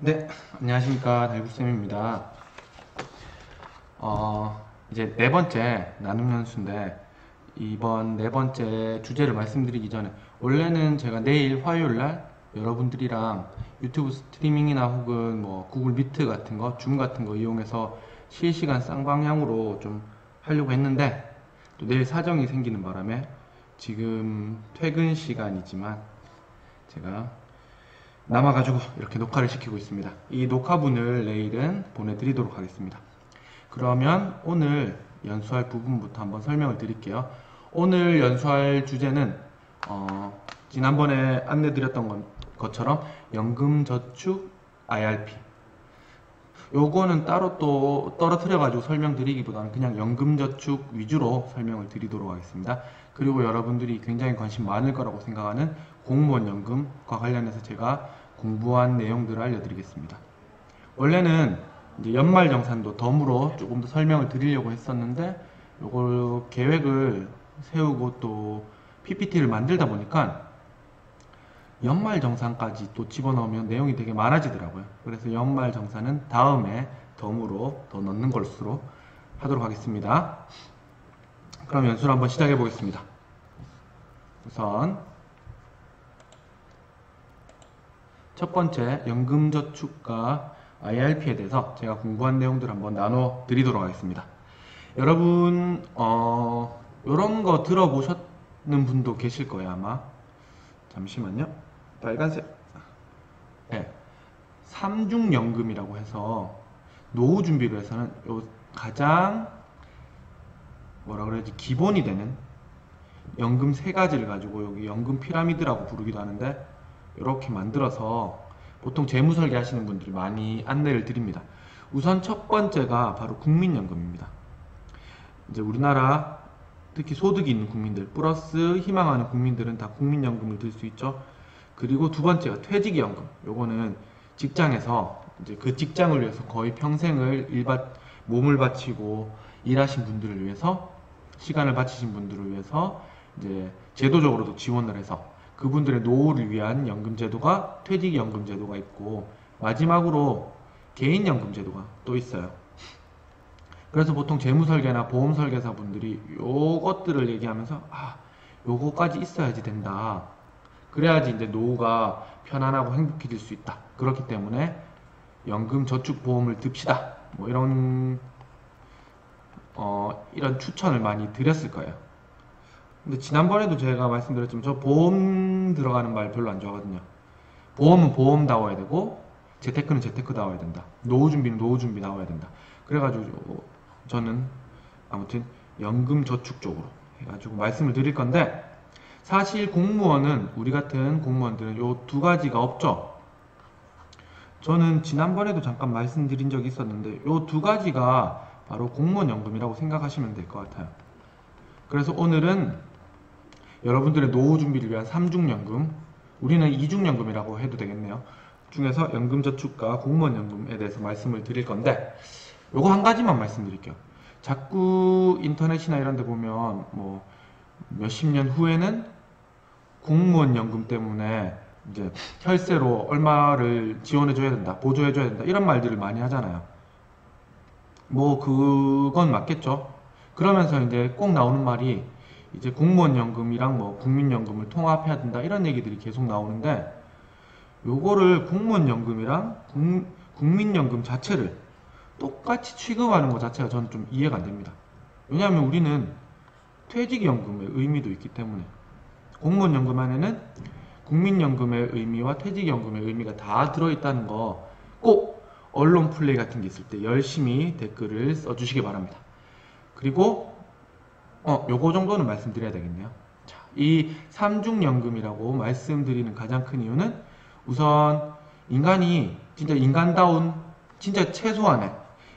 네, 안녕하십니까. 달구쌤입니다. 이제 네 번째 나눔 연수인데, 이번 네 번째 주제를 말씀드리기 전에, 원래는 제가 내일 화요일 날 여러분들이랑 유튜브 스트리밍이나 혹은 뭐 구글 미트 같은 거, 줌 같은 거 이용해서 실시간 쌍방향으로 좀 하려고 했는데, 또 내일 사정이 생기는 바람에 지금 퇴근 시간이지만 제가 남아가지고 이렇게 녹화를 시키고 있습니다. 이 녹화분을 내일은 보내드리도록 하겠습니다. 그러면 오늘 연수할 부분부터 한번 설명을 드릴게요. 오늘 연수할 주제는 지난번에 안내드렸던 것처럼 연금저축 IRP, 요거는 따로 또 떨어뜨려 가지고 설명드리기보다는 그냥 연금저축 위주로 설명을 드리도록 하겠습니다. 그리고 여러분들이 굉장히 관심 많을 거라고 생각하는 공무원 연금과 관련해서 제가 공부한 내용들을 알려드리겠습니다. 원래는 이제 연말정산도 덤으로 조금 더 설명을 드리려고 했었는데, 요걸 계획을 세우고 또 PPT를 만들다 보니까 연말정산까지 또 집어넣으면 내용이 되게 많아지더라고요. 그래서 연말정산은 다음에 덤으로 더 넣는 것으로 하도록 하겠습니다. 그럼 연수를 한번 시작해 보겠습니다. 우선 첫 번째 연금저축과 IRP에 대해서 제가 공부한 내용들을 한번 나눠 드리도록 하겠습니다. 여러분 이런 거 들어보셨는 분도 계실 거예요. 아마 잠시만요. 빨간색, 네, 삼중연금이라고 해서 노후 준비를 해서는 요 가장 뭐라 그래야지 기본이 되는 연금 세 가지를 가지고, 여기 연금 피라미드라고 부르기도 하는데, 이렇게 만들어서 보통 재무설계 하시는 분들이 많이 안내를 드립니다. 우선 첫 번째가 바로 국민연금입니다. 이제 우리나라 특히 소득이 있는 국민들 플러스 희망하는 국민들은 다 국민연금을 들 수 있죠. 그리고 두 번째가 퇴직연금. 요거는 직장에서 이제 그 직장을 위해서 거의 평생을 몸을 바치고 일하신 분들을 위해서, 시간을 바치신 분들을 위해서 이제 제도적으로도 지원을 해서 그분들의 노후를 위한 연금제도가 퇴직연금제도가 있고, 마지막으로 개인연금제도가 또 있어요. 그래서 보통 재무설계나 보험설계사 분들이 요것들을 얘기하면서 요거까지 있어야지 된다. 그래야지 이제 노후가 편안하고 행복해질 수 있다. 그렇기 때문에 연금저축보험을 듭시다. 뭐 이런 추천을 많이 드렸을 거예요. 근데 지난번에도 제가 말씀드렸지만 저 보험 들어가는 말 별로 안 좋아하거든요. 보험은 보험다워야 되고 재테크는 재테크다워야 된다. 노후 준비는 노후 준비 나와야 된다. 그래가지고 저는 아무튼 연금저축 쪽으로 해가지고 말씀을 드릴 건데, 사실 공무원은, 우리 같은 공무원들은 요 두 가지가 없죠. 저는 지난번에도 잠깐 말씀드린 적이 있었는데, 요 두 가지가 바로 공무원 연금이라고 생각하시면 될 것 같아요. 그래서 오늘은 여러분들의 노후 준비를 위한 삼중연금, 우리는 이중연금이라고 해도 되겠네요. 중에서 연금저축과 공무원연금에 대해서 말씀을 드릴 건데, 요거 한 가지만 말씀드릴게요. 자꾸 인터넷이나 이런 데 보면 뭐 몇십 년 후에는 공무원연금 때문에 이제 혈세로 얼마를 지원해줘야 된다, 보조해줘야 된다, 이런 말들을 많이 하잖아요. 뭐 그건 맞겠죠. 그러면서 이제 꼭 나오는 말이 이제 공무원연금이랑 뭐 국민연금을 통합해야 된다, 이런 얘기들이 계속 나오는데, 요거를 공무원연금이랑 국민연금 자체를 똑같이 취급하는 것 자체가 저는 좀 이해가 안 됩니다. 왜냐하면 우리는 퇴직연금의 의미도 있기 때문에, 공무원연금 안에는 국민연금의 의미와 퇴직연금의 의미가 다 들어있다는 거, 꼭 언론 플레이 같은 게 있을 때 열심히 댓글을 써주시기 바랍니다. 그리고 요거 정도는 말씀드려야 되겠네요. 자, 이 삼중연금이라고 말씀드리는 가장 큰 이유는, 우선 인간이 진짜 인간다운, 진짜 최소한의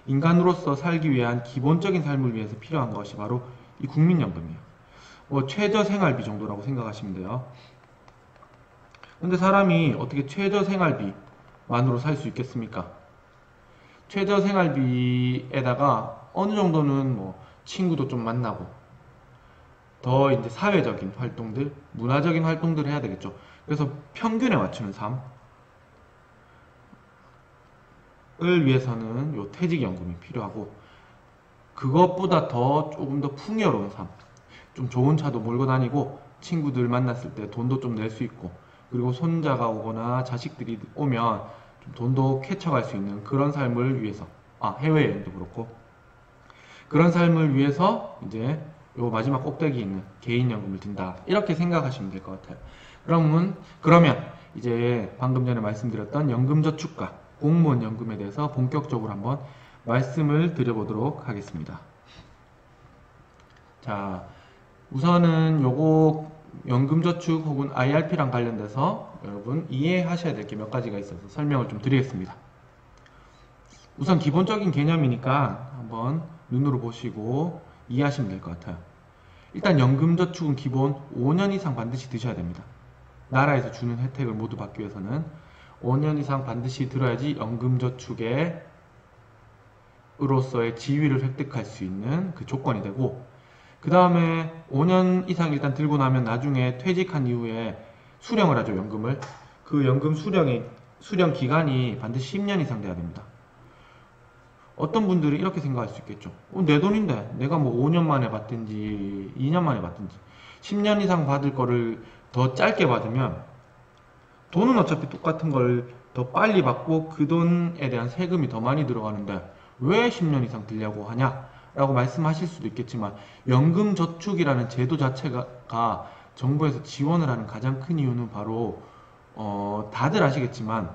인간으로서 살기 위한 기본적인 삶을 위해서 필요한 것이 바로 이 국민연금이에요. 뭐 최저생활비 정도라고 생각하시면 돼요. 근데 사람이 어떻게 최저생활비만으로 살 수 있겠습니까? 최저생활비에다가 어느 정도는 뭐 친구도 좀 만나고, 더 이제 사회적인 활동들, 문화적인 활동들을 해야 되겠죠. 그래서 평균에 맞추는 삶, 위해서는 요 퇴직연금이 필요하고, 그것보다 더 조금 더 풍요로운 삶, 좀 좋은 차도 몰고 다니고 친구들 만났을 때 돈도 좀 낼 수 있고, 그리고 손자가 오거나 자식들이 오면 좀 돈도 쾌척할 수 있는 그런 삶을 위해서, 해외여행도 그렇고 그런 삶을 위해서 이제 요 마지막 꼭대기에 있는 개인연금을 든다, 이렇게 생각하시면 될 것 같아요. 그러면 이제 방금 전에 말씀드렸던 연금저축과 공무원 연금에 대해서 본격적으로 한번 말씀을 드려보도록 하겠습니다. 자, 우선은 요거 연금저축 혹은 IRP랑 관련돼서 여러분 이해하셔야 될 게 몇 가지가 있어서 설명을 좀 드리겠습니다. 우선 기본적인 개념이니까 한번 눈으로 보시고 이해하시면 될 것 같아요. 일단 연금저축은 기본 5년 이상 반드시 드셔야 됩니다. 나라에서 주는 혜택을 모두 받기 위해서는 5년 이상 반드시 들어야지 연금저축에 으로서의 지위를 획득할 수 있는 그 조건이 되고, 그 다음에 5년 이상 일단 들고 나면 나중에 퇴직한 이후에 수령을 하죠, 연금을. 그 연금 수령 기간이 반드시 10년 이상 돼야 됩니다. 어떤 분들이 이렇게 생각할 수 있겠죠. 내 돈인데 내가 뭐 5년 만에 받든지 2년 만에 받든지 10년 이상 받을 거를 더 짧게 받으면 돈은 어차피 똑같은 걸 더 빨리 받고 그 돈에 대한 세금이 더 많이 들어가는데 왜 10년 이상 들려고 하냐? 라고 말씀하실 수도 있겠지만, 연금저축이라는 제도 자체가 정부에서 지원을 하는 가장 큰 이유는 바로 다들 아시겠지만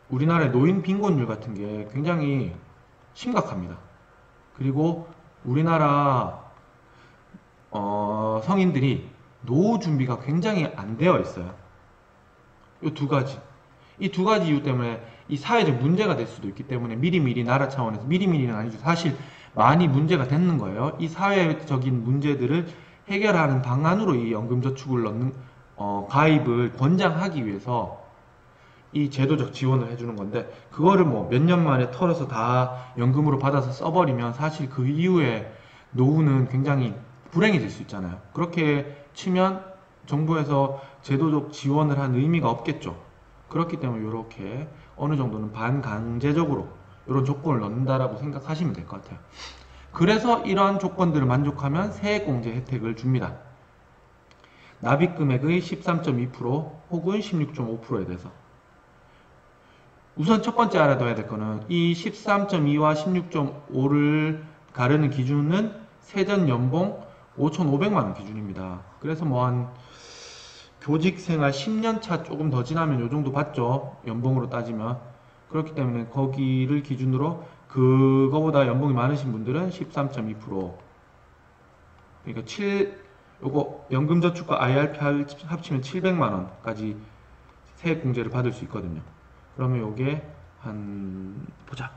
우리나라의 노인 빈곤율 같은 게 굉장히 심각합니다. 그리고 우리나라 성인들이 노후 준비가 굉장히 안 되어 있어요. 이 두 가지. 이 두 가지 이유 때문에 이 사회적 문제가 될 수도 있기 때문에 미리미리 나라 차원에서, 미리미리는 아니죠, 사실 많이 문제가 됐는 거예요. 이 사회적인 문제들을 해결하는 방안으로 이 연금저축을 넣는 가입을 권장하기 위해서 이 제도적 지원을 해주는 건데, 그거를 뭐 몇 년 만에 털어서 다 연금으로 받아서 써버리면 사실 그 이후에 노후는 굉장히 불행해질 수 있잖아요. 그렇게 치면 정부에서 제도적 지원을 한 의미가 없겠죠. 그렇기 때문에 이렇게 어느 정도는 반강제적으로 이런 조건을 넣는다라고 생각하시면 될 것 같아요. 그래서 이러한 조건들을 만족하면 세액공제 혜택을 줍니다. 납입금액의 13.2% 혹은 16.5%에 대해서. 우선 첫 번째 알아둬야 될 거는 이 13.2와 16.5를 가르는 기준은 세전 연봉 5,500만원 기준입니다. 그래서 뭐 한 교직생활 10년차 조금 더 지나면 요 정도 받죠, 연봉으로 따지면. 그렇기 때문에 거기를 기준으로 그거보다 연봉이 많으신 분들은 13.2%, 그러니까 요거 연금저축과 IRP 합치면 700만원까지 세액공제를 받을 수 있거든요. 그러면 요게 한 보자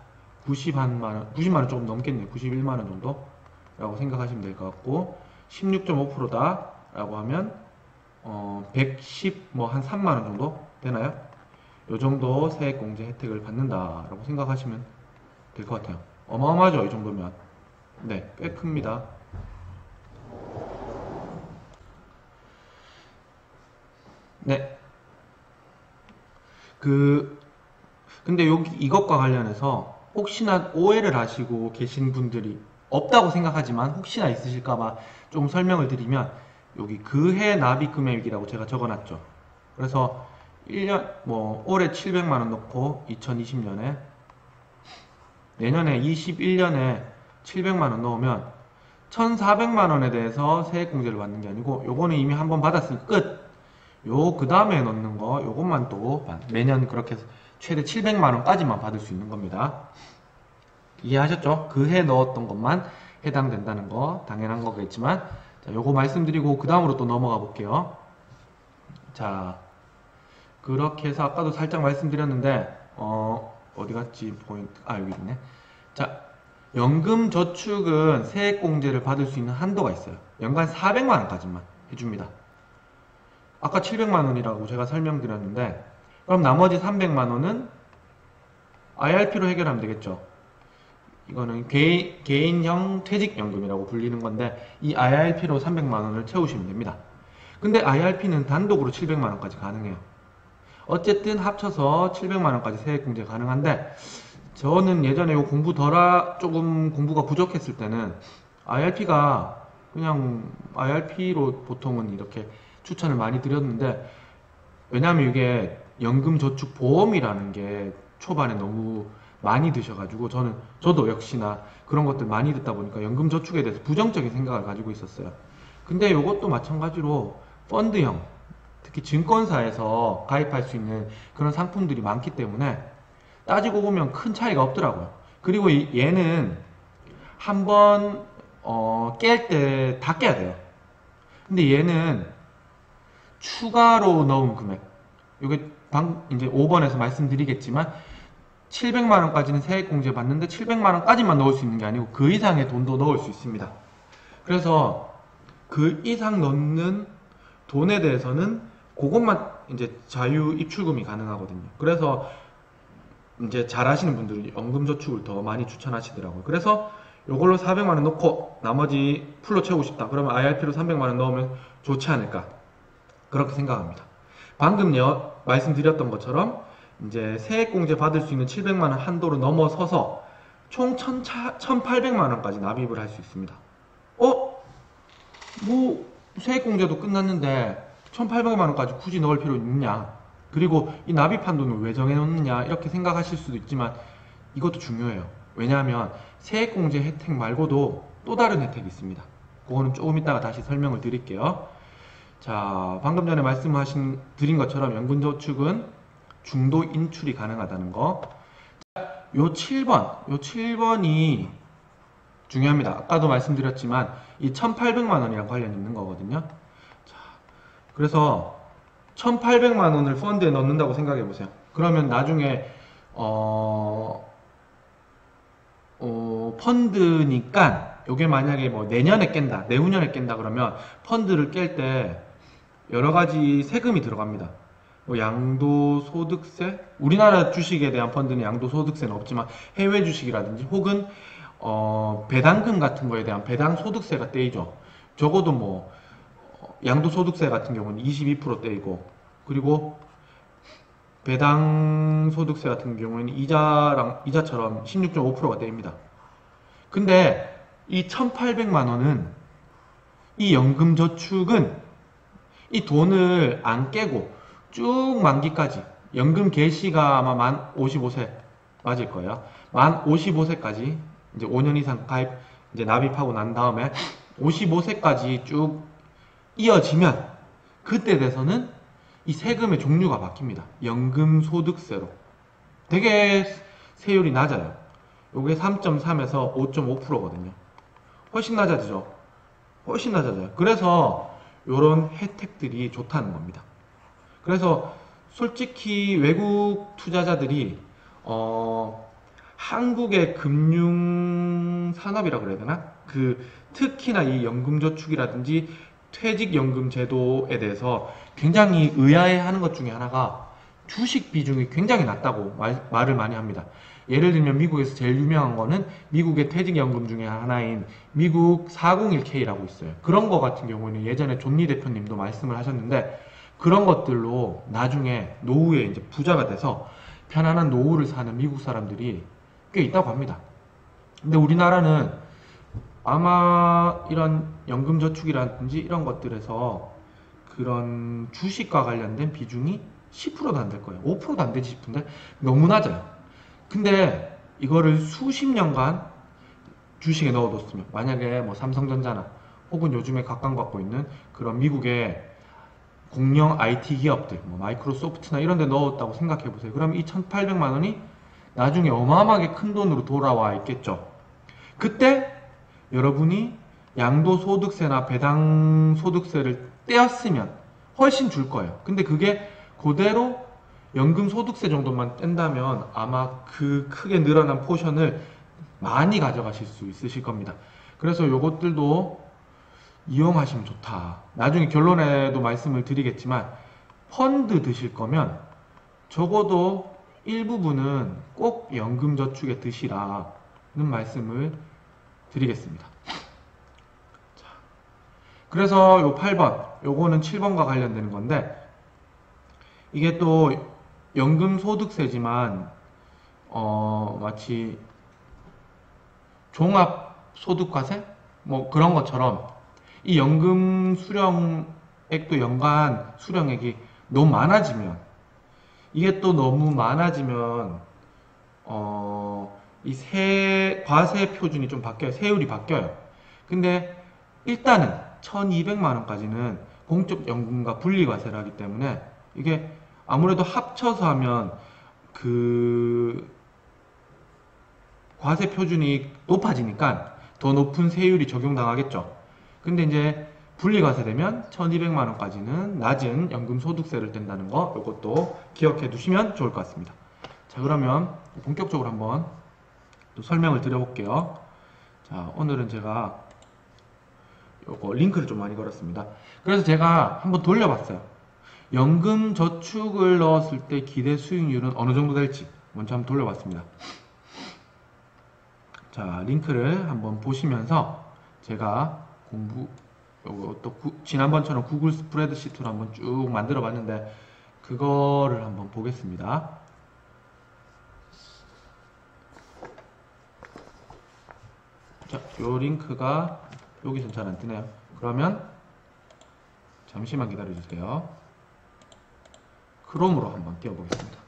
90만원 조금 넘겠네요. 91만원 정도 라고 생각하시면 될 것 같고, 16.5%다 라고 하면 110, 뭐 한 3만원 정도 되나요? 요 정도 세액공제 혜택을 받는다라고 생각하시면 될 것 같아요. 어마어마하죠, 이 정도면. 네, 꽤 큽니다. 네. 근데 이것과 관련해서 혹시나 오해를 하시고 계신 분들이 없다고 생각하지만 혹시나 있으실까봐 좀 설명을 드리면, 여기 그해 납입 금액이라고 제가 적어놨죠. 그래서 1년, 올해 700만원 넣고 2020년에, 내년에 21년에 700만원 넣으면 1,400만원에 대해서 세액공제를 받는 게 아니고, 요거는 이미 한번 받았을 끝. 그 다음에 넣는 거, 요것만 또 매년 그렇게 해서 최대 700만원까지만 받을 수 있는 겁니다. 이해하셨죠? 그 해 넣었던 것만 해당된다는 거 당연한 거겠지만, 자, 요거 말씀드리고 그 다음으로 또 넘어가 볼게요. 자, 그렇게 해서 아까도 살짝 말씀드렸는데 어디 갔지 포인트, 여기 있네. 자, 연금저축은 세액공제를 받을 수 있는 한도가 있어요. 연간 400만원까지만 해줍니다. 아까 700만원이라고 제가 설명드렸는데, 그럼 나머지 300만원은 IRP로 해결하면 되겠죠. 이거는 개인형 퇴직연금이라고 불리는 건데, 이 IRP로 300만원을 채우시면 됩니다. 근데 IRP는 단독으로 700만원까지 가능해요. 어쨌든 합쳐서 700만 원까지 세액공제 가능한데, 저는 예전에 요 조금 공부가 부족했을 때는 IRP가 그냥 IRP로 보통은 이렇게 추천을 많이 드렸는데, 왜냐하면 이게 연금저축보험이라는 게 초반에 너무 많이 드셔가지고 저도 역시나 그런 것들 많이 듣다 보니까 연금저축에 대해서 부정적인 생각을 가지고 있었어요. 근데 이것도 마찬가지로 펀드형, 특히 증권사에서 가입할 수 있는 그런 상품들이 많기 때문에 따지고 보면 큰 차이가 없더라고요. 그리고 얘는 한번 깰 때 다 깨야 돼요. 근데 얘는 추가로 넣은 금액, 이게 이제 5번에서 말씀드리겠지만 700만 원까지는 세액공제 받는데 700만 원까지만 넣을 수 있는 게 아니고 그 이상의 돈도 넣을 수 있습니다. 그래서 그 이상 넣는 돈에 대해서는 그것만 이제 자유 입출금이 가능하거든요. 그래서 이제 잘 하시는 분들은 연금저축을 더 많이 추천하시더라고요. 그래서 이걸로 400만 원 넣고 나머지 풀로 채우고 싶다. 그러면 IRP로 300만 원 넣으면 좋지 않을까. 그렇게 생각합니다. 방금 말씀드렸던 것처럼 이제 세액공제 받을 수 있는 700만 원 한도를 넘어서서 총 1,800만 원까지 납입을 할 수 있습니다. 뭐 세액공제도 끝났는데 1,800만 원까지 굳이 넣을 필요 있느냐? 그리고 이 납입 한도는 왜 정해놓느냐? 이렇게 생각하실 수도 있지만 이것도 중요해요. 왜냐하면 세액공제 혜택 말고도 또 다른 혜택이 있습니다. 그거는 조금 이따가 다시 설명을 드릴게요. 자, 방금 전에 드린 것처럼 연금저축은 중도 인출이 가능하다는 거. 요 7번이 중요합니다. 아까도 말씀드렸지만 이 1,800만 원이랑 관련이 있는 거거든요. 자, 그래서 1,800만 원을 펀드에 넣는다고 생각해 보세요. 그러면 나중에 펀드니까 요게 만약에 뭐 내년에 깬다, 내후년에 깬다 그러면 펀드를 깰 때 여러 가지 세금이 들어갑니다. 뭐 양도소득세? 우리나라 주식에 대한 펀드는 양도소득세는 없지만 해외 주식이라든지 혹은 배당금 같은 거에 대한 배당소득세가 떼이죠. 적어도 뭐 양도소득세 같은 경우는 22% 떼이고, 그리고 배당소득세 같은 경우에는 이자처럼 16.5%가 떼입니다. 근데 이 1,800만 원은 이 연금저축은 이 돈을 안 깨고 쭉 만기까지, 연금 개시가 아마 만 55세 맞을 거예요. 만 55세까지 이제 5년 이상 이제 납입하고 난 다음에 55세까지 쭉 이어지면 그때 돼서는 이 세금의 종류가 바뀝니다. 연금소득세로. 되게 세율이 낮아요. 요게 3.3에서 5.5%거든요. 훨씬 낮아지죠. 훨씬 낮아져요. 그래서 요런 혜택들이 좋다는 겁니다. 그래서 솔직히 외국 투자자들이 한국의 금융산업이라고 그래야 되나? 특히나 이 연금저축이라든지 퇴직연금 제도에 대해서 굉장히 의아해하는 것 중에 하나가 주식 비중이 굉장히 낮다고 말을 많이 합니다. 예를 들면 미국에서 제일 유명한 거는 미국의 퇴직연금 중에 하나인 미국 401k라고 있어요. 그런 거 같은 경우는 예전에 존니 대표님도 말씀을 하셨는데, 그런 것들로 나중에 노후에 이제 부자가 돼서 편안한 노후를 사는 미국 사람들이 꽤 있다고 합니다. 근데 우리나라는 아마 이런 연금저축이라든지 이런 것들에서 그런 주식과 관련된 비중이 10%도 안 될 거예요. 5%도 안 되지 싶은데 너무 낮아요. 근데 이거를 수십 년간 주식에 넣어뒀으면, 만약에 뭐 삼성전자나 혹은 요즘에 각광받고 있는 그런 미국의 공영 IT 기업들, 뭐 마이크로소프트나 이런 데 넣었다고 생각해 보세요. 그럼 이 1,800만 원이 나중에 어마어마하게 큰 돈으로 돌아와 있겠죠. 그때 여러분이 양도소득세나 배당소득세를 떼었으면 훨씬 줄 거예요. 근데 그게 그대로 연금소득세 정도만 뗀다면 아마 그 크게 늘어난 포션을 많이 가져가실 수 있으실 겁니다. 그래서 요것들도 이용하시면 좋다. 나중에 결론에도 말씀을 드리겠지만 펀드 드실 거면 적어도 일부분은 꼭 연금저축에 드시라는 말씀을 드리겠습니다. 자, 그래서 요 8번, 요거는 7번과 관련되는 건데, 이게 또 연금소득세지만 마치 종합소득과세? 뭐 그런 것처럼 이 연금 수령액도 연간 수령액이 너무 많아지면 이게 또 너무 많아지면 이 과세 표준이 좀 바뀌어요. 세율이 바뀌어요. 근데 일단은 1200만 원까지는 공적연금과 분리과세를 하기 때문에 이게 아무래도 합쳐서 하면 그 과세 표준이 높아지니까 더 높은 세율이 적용당하겠죠. 근데 이제 분리과세 되면 1200만 원까지는 낮은 연금소득세를 뗀다는 거 이것도 기억해 두시면 좋을 것 같습니다. 자, 그러면 본격적으로 한번 또 설명을 드려볼게요. 자, 오늘은 제가 요거 링크를 좀 많이 걸었습니다. 그래서 제가 한번 돌려봤어요. 연금 저축을 넣었을 때 기대 수익률은 어느 정도 될지 먼저 한번 돌려봤습니다. 자, 링크를 한번 보시면서 제가 요거 또 지난번처럼 구글 스프레드시트로 한번 쭉 만들어 봤는데 그거를 한번 보겠습니다. 자, 요 링크가 여기선 잘 안 뜨네요. 그러면 잠시만 기다려 주세요. 크롬으로 한번 띄워보겠습니다.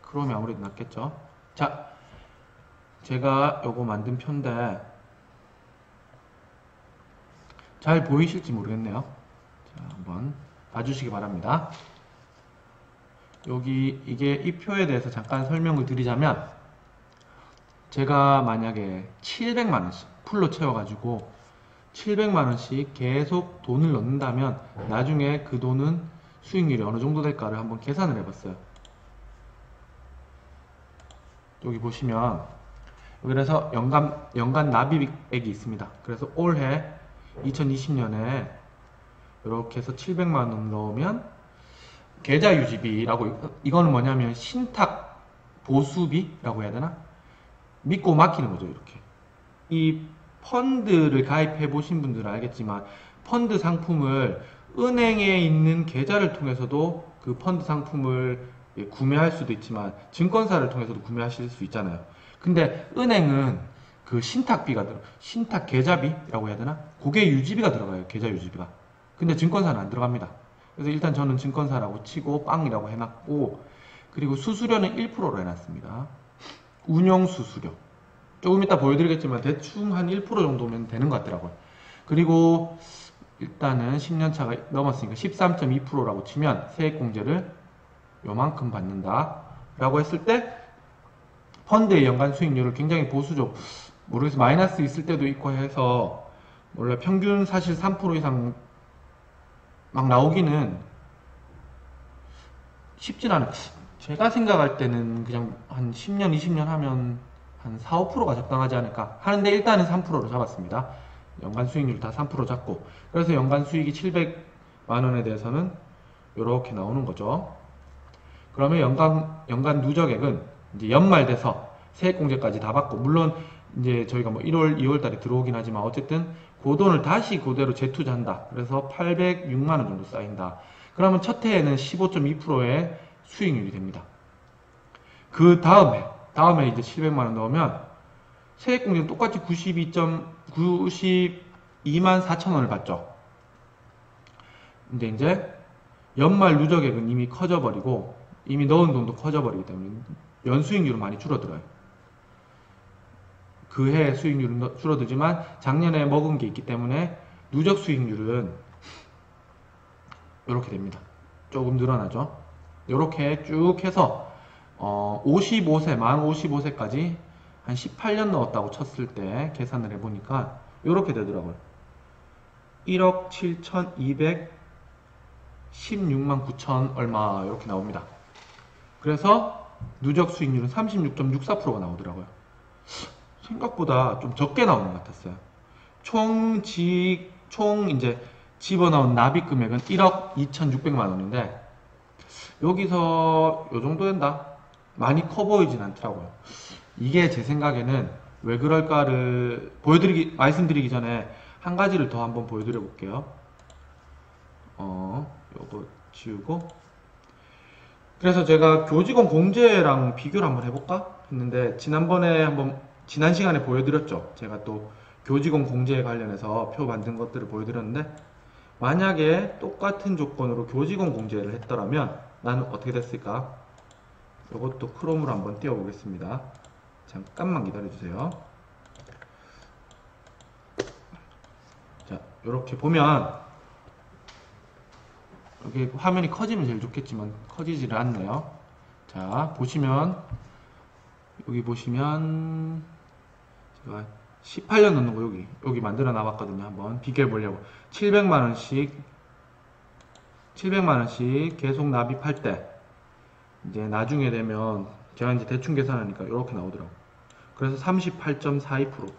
크롬이 아무래도 낫겠죠. 자, 제가 요거 만든 표인데 잘 보이실지 모르겠네요. 자, 한번 봐주시기 바랍니다. 여기 이 표에 대해서 잠깐 설명을 드리자면 제가 만약에 700만원씩 풀로 채워가지고 700만원씩 계속 돈을 넣는다면 나중에 그 돈은 수익률이 어느 정도 될까를 한번 계산을 해봤어요. 여기 보시면 그래서 연간 납입액이 있습니다. 그래서 올해 2020년에 이렇게 해서 700만원 넣으면 계좌유지비라고, 이거는 뭐냐면 신탁 보수비라고 해야 되나? 믿고 맡기는 거죠. 이렇게 이 펀드를 가입해 보신 분들은 알겠지만 펀드 상품을 은행에 있는 계좌를 통해서도 그 펀드 상품을 구매할 수도 있지만 증권사를 통해서도 구매하실 수 있잖아요. 근데 은행은 그 신탁비가 신탁 계좌비라고 해야 되나? 그게 유지비가 들어가요. 계좌 유지비가. 근데 증권사는 안 들어갑니다. 그래서 일단 저는 증권사라고 치고 빵이라고 해놨고, 그리고 수수료는 1%로 해놨습니다. 운영 수수료. 조금 이따 보여드리겠지만 대충 한 1% 정도면 되는 것 같더라고요. 그리고 일단은 10년차가 넘었으니까 13.2%라고 치면 세액공제를 요만큼 받는다 라고 했을 때 펀드의 연간 수익률을 굉장히 보수적, 모르겠어요. 마이너스 있을 때도 있고 해서 원래 평균 사실 3% 이상 막 나오기는 쉽진 않아요. 제가 생각할 때는 그냥 한 10년, 20년 하면 한 4, 5%가 적당하지 않을까 하는데 일단은 3%로 잡았습니다. 연간 수익률 다 3% 잡고, 그래서 연간 수익이 700만원에 대해서는 이렇게 나오는 거죠. 그러면 연간 누적액은 이제 연말 돼서 세액공제까지 다 받고, 물론 이제 저희가 뭐 1월, 2월 달에 들어오긴 하지만 어쨌든 그 돈을 다시 그대로 재투자한다. 그래서 806만원 정도 쌓인다. 그러면 첫 해에는 15.2%의 수익률이 됩니다. 그 다음에 이제 700만원 넣으면 세액공제는 똑같이 92만 4천원을 받죠. 근데 이제 연말 누적액은 이미 커져버리고 이미 넣은 돈도 커져버리기 때문에 연수익률은 많이 줄어들어요. 그 해 수익률은 줄어들지만 작년에 먹은 게 있기 때문에 누적 수익률은 이렇게 됩니다. 조금 늘어나죠. 이렇게 쭉 해서 55세, 만 55세까지 한 18년 넣었다고 쳤을 때 계산을 해보니까 이렇게 되더라고요. 1억 7,216만 9천 얼마 이렇게 나옵니다. 그래서 누적 수익률은 36.64%가 나오더라고요. 생각보다 좀 적게 나오는 것 같았어요. 총 이제 집어넣은 납입 금액은 1억 2,600만 원인데 여기서 요 정도 된다? 많이 커 보이진 않더라고요. 이게 제 생각에는 왜 그럴까를 말씀드리기 전에 한 가지를 더 한번 보여드려 볼게요. 요거 지우고. 그래서 제가 교직원 공제랑 비교를 한번 해볼까 했는데 지난 시간에 보여드렸죠. 제가 또 교직원 공제에 관련해서 표 만든 것들을 보여드렸는데 만약에 똑같은 조건으로 교직원 공제를 했더라면 나는 어떻게 됐을까? 이것도 크롬으로 한번 띄워보겠습니다. 잠깐만 기다려주세요. 자, 이렇게 보면 여기 화면이 커지면 제일 좋겠지만 커지지를 않네요. 자, 보시면 여기 보시면 제가 18년 넣는 거 여기 만들어 놔봤거든요. 한번 비교해 보려고. 700만원씩 계속 납입할 때 이제 나중에 되면 제가 이제 대충 계산하니까 이렇게 나오더라고. 그래서 38.42%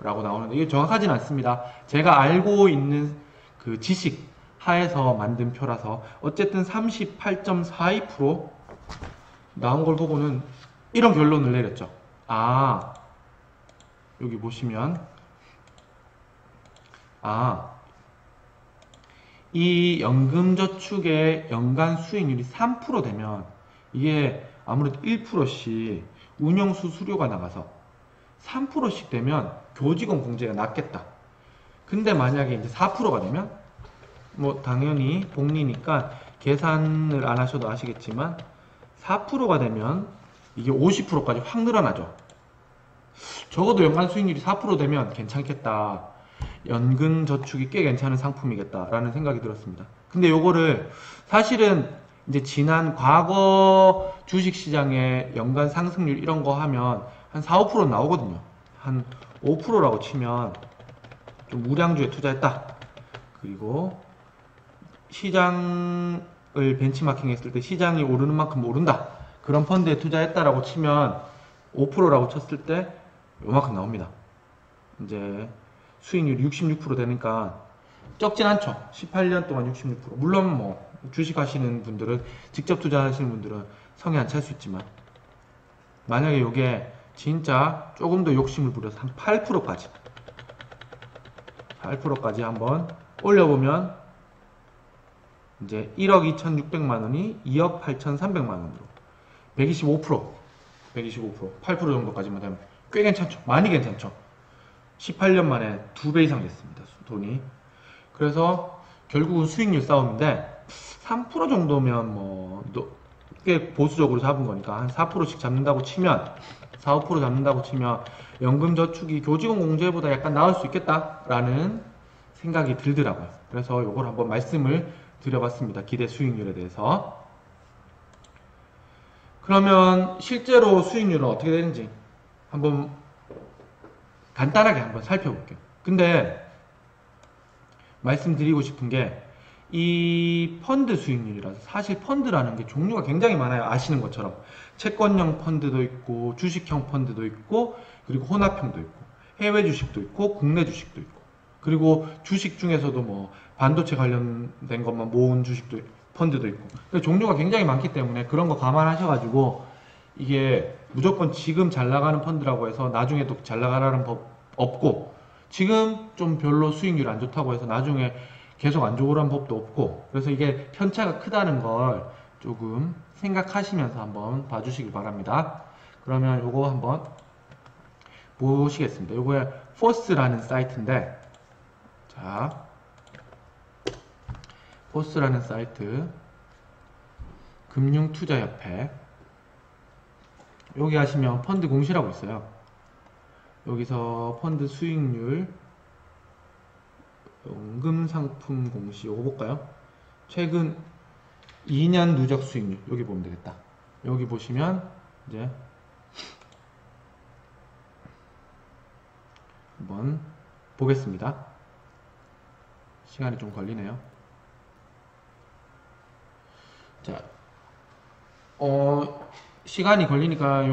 라고 나오는데 이게 정확하진 않습니다. 제가 알고 있는 그 지식 하에서 만든 표라서 어쨌든 38.42% 나온 걸 보고는 이런 결론을 내렸죠. 아, 여기 보시면 이 연금저축의 연간 수익률이 3% 되면 이게 아무래도 1%씩 운영 수수료가 나가서 3%씩 되면 교직원 공제가 낮겠다. 근데 만약에 이제 4%가 되면 뭐 당연히 복리니까 계산을 안 하셔도 아시겠지만 4%가 되면 이게 50%까지 확 늘어나죠. 적어도 연간 수익률이 4% 되면 괜찮겠다. 연금저축이 꽤 괜찮은 상품이겠다 라는 생각이 들었습니다. 근데 요거를 사실은 이제 과거 주식시장의 연간 상승률 이런 거 하면 한 4, 5% 나오거든요. 한 5%라고 치면 좀 우량주에 투자했다. 그리고 시장을 벤치마킹 했을 때 시장이 오르는 만큼 오른다. 그런 펀드에 투자했다라고 치면 5%라고 쳤을 때 요만큼 나옵니다. 이제 수익률이 66% 되니까 적진 않죠. 18년 동안 66%. 물론 뭐 주식 하시는 분들은 직접 투자하시는 분들은 성에 안 찰 수 있지만 만약에 이게 진짜 조금 더 욕심을 부려서 한 8%까지 한번 올려보면 이제 1억 2,600만원이 2억 8,300만원으로 125% 8% 정도까지만 되면 꽤 괜찮죠. 많이 괜찮죠. 18년 만에 2배 이상 됐습니다. 돈이. 그래서 결국은 수익률 싸움인데 3% 정도면 뭐 꽤 보수적으로 잡은 거니까 한 4%씩 잡는다고 치면 4, 5% 잡는다고 치면 연금저축이 교직원 공제보다 약간 나을 수 있겠다라는 생각이 들더라고요. 그래서 이걸 한번 말씀을 드려봤습니다. 기대 수익률에 대해서. 그러면 실제로 수익률은 어떻게 되는지 한번 간단하게 한번 살펴볼게요. 근데 말씀드리고 싶은 게 이 펀드 수익률이라서 사실 펀드라는 게 종류가 굉장히 많아요. 아시는 것처럼 채권형 펀드도 있고 주식형 펀드도 있고 그리고 혼합형도 있고 해외 주식도 있고 국내 주식도 있고 그리고 주식 중에서도 뭐 반도체 관련된 것만 모은 주식도 펀드도 있고 종류가 굉장히 많기 때문에 그런 거 감안하셔가지고 이게 무조건 지금 잘 나가는 펀드라고 해서 나중에 또 잘 나가라는 법 없고 지금 좀 별로 수익률이 안 좋다고 해서 나중에 계속 안 좋으라는 법도 없고 그래서 이게 편차가 크다는 걸 조금 생각하시면서 한번 봐주시기 바랍니다. 그러면 요거 한번 보시겠습니다. 요거에 포스라는 사이트인데 자 포스라는 사이트 금융투자협회 여기 하시면 펀드 공시라고 있어요. 여기서 펀드 수익률 연금상품 공시 요거 볼까요? 최근 2년 누적 수익률 여기 보면 되겠다. 여기 보시면 이제 한번 보겠습니다. 시간이 좀 걸리네요. 자, 시간이 걸리니까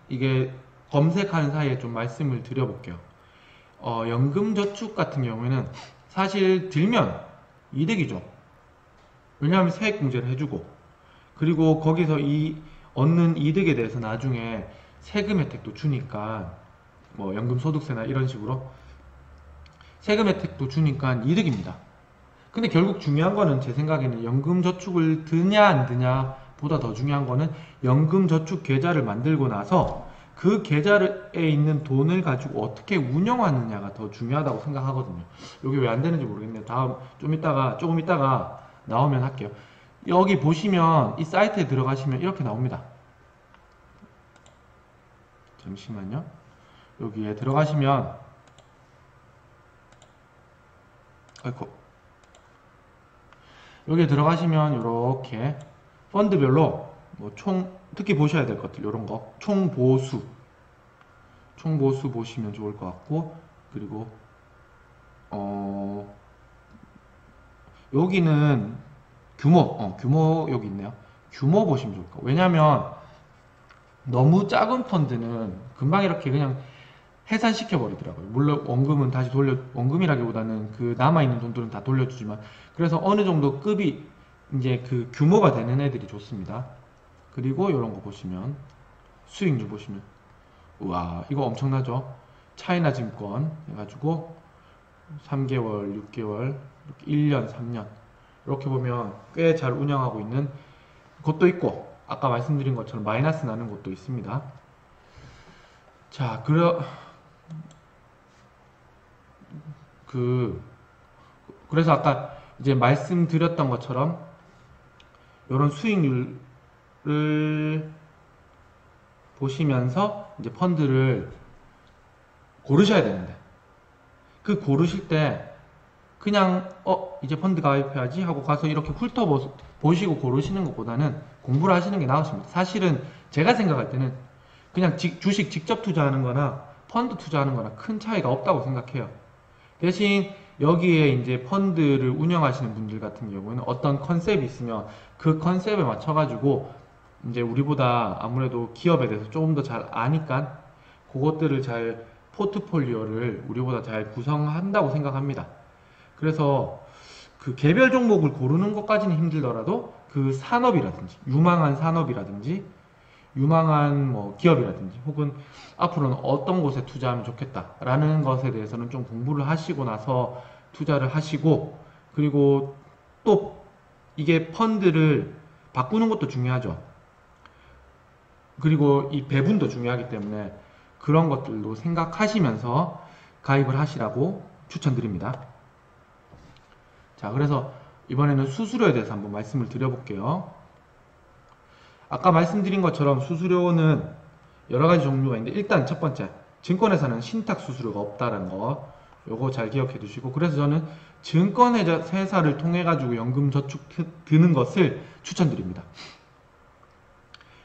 이게 검색하는 사이에 좀 말씀을 드려볼게요. 연금저축 같은 경우에는 사실 들면 이득이죠. 왜냐하면 세액공제를 해주고 그리고 거기서 얻는 이득에 대해서 나중에 세금 혜택도 주니까 뭐 연금소득세나 이런 식으로 세금 혜택도 주니까 이득입니다. 근데 결국 중요한 거는 제 생각에는 연금저축을 드냐 안 드냐 보다 더 중요한 거는 연금 저축 계좌를 만들고 나서 그 계좌에 있는 돈을 가지고 어떻게 운영하느냐가 더 중요하다고 생각하거든요. 이게 왜 안 되는지 모르겠네요. 조금 이따가 나오면 할게요. 여기 보시면 이 사이트에 들어가시면 이렇게 나옵니다. 잠시만요. 여기에 들어가시면 여기에 들어가시면 이렇게 펀드별로 뭐 특히 보셔야 될 것들 이런 거 총보수 보시면 좋을 것 같고, 그리고 여기는 규모 여기 있네요. 규모 보시면 좋을 것 같고, 왜냐면 너무 작은 펀드는 금방 이렇게 그냥 해산시켜 버리더라고요. 물론 원금은 다시 원금이라기보다는 그 남아있는 돈들은 다 돌려주지만, 그래서 어느 정도 급이 이제 그 규모가 되는 애들이 좋습니다. 그리고 이런 거 보시면 수익률 보시면, 우와, 이거 엄청나죠? 차이나 증권 해가지고 3개월, 6개월, 1년, 3년 이렇게 보면 꽤 잘 운영하고 있는 곳도 있고, 아까 말씀드린 것처럼 마이너스 나는 곳도 있습니다. 자, 그래서 아까 이제 말씀드렸던 것처럼 이런 수익률을 보시면서 이제 펀드를 고르셔야 되는데, 그 고르실 때 그냥 이제 펀드 가입해야지 하고 가서 이렇게 훑어보시고 고르시는 것보다는 공부를 하시는 게 나으십니다. 사실은 제가 생각할 때는 그냥 주식 직접 투자하는 거나 펀드 투자하는 거나 큰 차이가 없다고 생각해요. 대신 여기에 이제 펀드를 운영하시는 분들 같은 경우는 어떤 컨셉이 있으면 그 컨셉에 맞춰가지고 이제 우리보다 아무래도 기업에 대해서 조금 더 잘 아니까 그것들을 잘 포트폴리오를 우리보다 잘 구성한다고 생각합니다. 그래서 그 개별 종목을 고르는 것까지는 힘들더라도 그 산업이라든지 유망한 산업이라든지 유망한 뭐 기업이라든지 혹은 앞으로는 어떤 곳에 투자하면 좋겠다라는 것에 대해서는 좀 공부를 하시고 나서 투자를 하시고, 그리고 또 이게 펀드를 바꾸는 것도 중요하죠. 그리고 이 배분도 중요하기 때문에 그런 것들도 생각하시면서 가입을 하시라고 추천드립니다. 자, 그래서 이번에는 수수료에 대해서 한번 말씀을 드려볼게요. 아까 말씀드린 것처럼 수수료는 여러 가지 종류가 있는데, 일단 첫 번째, 증권회사는 신탁 수수료가 없다는 거, 요거 잘 기억해 두시고, 그래서 저는 증권회사를 통해 가지고 연금 저축 드는 것을 추천드립니다.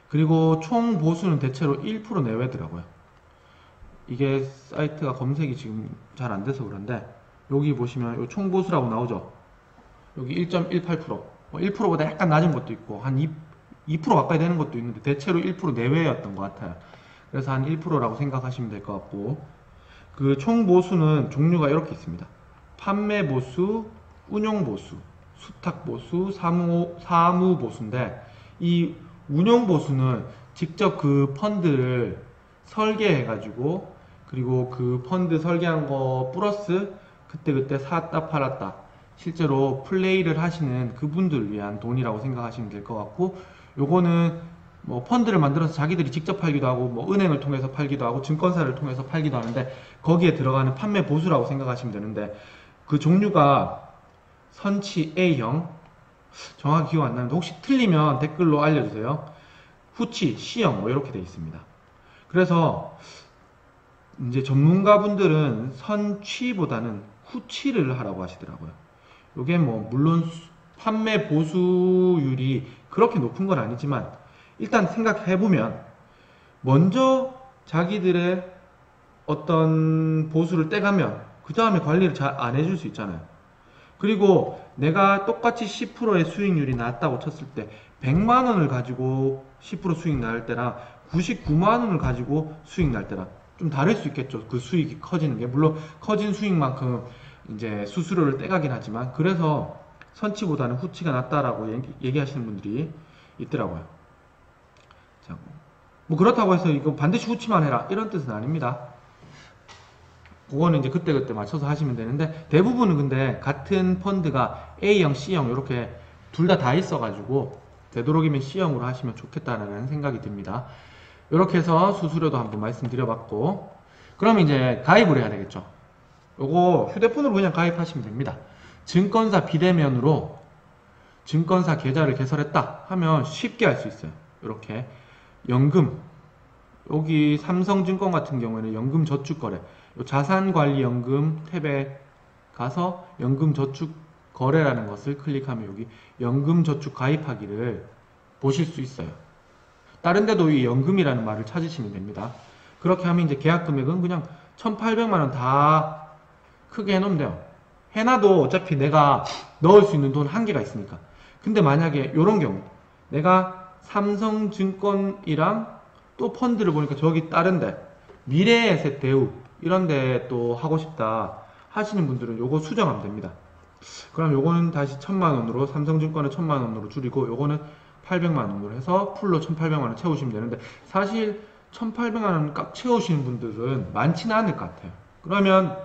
그리고 총 보수는 대체로 1% 내외더라고요. 이게 사이트가 검색이 지금 잘 안 돼서 그런데, 여기 보시면 요 총 보수라고 나오죠. 여기 1.18%, 1%보다 약간 낮은 것도 있고 한 2% 가까이 되는 것도 있는데 대체로 1% 내외였던 것 같아요. 그래서 한 1%라고 생각하시면 될 것 같고, 그 총 보수는 종류가 이렇게 있습니다. 판매 보수, 운용 보수, 수탁 보수, 사무 보수인데, 이 운용 보수는 직접 그 펀드를 설계해 가지고, 그리고 그 펀드 설계한 거 플러스 그때 샀다 팔았다 실제로 플레이를 하시는 그분들을 위한 돈이라고 생각하시면 될 것 같고, 요거는 뭐 펀드를 만들어서 자기들이 직접 팔기도 하고 뭐 은행을 통해서 팔기도 하고 증권사를 통해서 팔기도 하는데, 거기에 들어가는 판매 보수라고 생각하시면 되는데, 그 종류가 선치 A형, 정확히 기억 안 나는데 혹시 틀리면 댓글로 알려주세요. 후치 C형 뭐 이렇게 되어 있습니다. 그래서 이제 전문가분들은 선취보다는 후치를 하라고 하시더라고요. 요게 뭐 물론 판매 보수율이 그렇게 높은 건 아니지만, 일단 생각해보면 먼저 자기들의 어떤 보수를 떼가면 그 다음에 관리를 잘 안 해줄 수 있잖아요. 그리고 내가 똑같이 10%의 수익률이 나왔다고 쳤을 때 100만원을 가지고 10% 수익 날 때랑 99만원을 가지고 수익 날 때랑 좀 다를 수 있겠죠. 그 수익이 커지는 게. 물론 커진 수익만큼 이제 수수료를 떼가긴 하지만, 그래서 선치보다는 후치가 낫다라고 얘기하시는 분들이 있더라고요. 자, 뭐 그렇다고 해서 이거 반드시 후치만 해라 이런 뜻은 아닙니다. 그거는 이제 그때그때 맞춰서 하시면 되는데, 대부분은 근데 같은 펀드가 A형, C형 이렇게 둘 다 있어가지고 되도록이면 C형으로 하시면 좋겠다라는 생각이 듭니다. 이렇게 해서 수수료도 한번 말씀드려봤고, 그럼 이제 가입을 해야 되겠죠. 요거 휴대폰으로 그냥 가입하시면 됩니다. 증권사 비대면으로 증권사 계좌를 개설했다 하면 쉽게 할 수 있어요. 이렇게 연금, 여기 삼성증권 같은 경우에는 연금저축거래, 자산관리연금 탭에 가서 연금저축거래라는 것을 클릭하면 여기 연금저축 가입하기를 보실 수 있어요. 다른 데도 이 연금이라는 말을 찾으시면 됩니다. 그렇게 하면 이제 계약 금액은 그냥 1,800만원 다 크게 해놓으면 돼요. 해놔도 어차피 내가 넣을 수 있는 돈 한계가 있으니까. 근데 만약에 이런 경우 내가 삼성증권이랑 또 펀드를 보니까 저기 다른데 미래에셋 대우 이런데 또 하고 싶다 하시는 분들은 요거 수정하면 됩니다. 그럼 요거는 다시 1,000만원으로 삼성증권은 1,000만원으로 줄이고 요거는 800만원으로 해서 풀로 1,800만원 채우시면 되는데, 사실 1,800만원 꽉 채우시는 분들은 많지는 않을 것 같아요. 그러면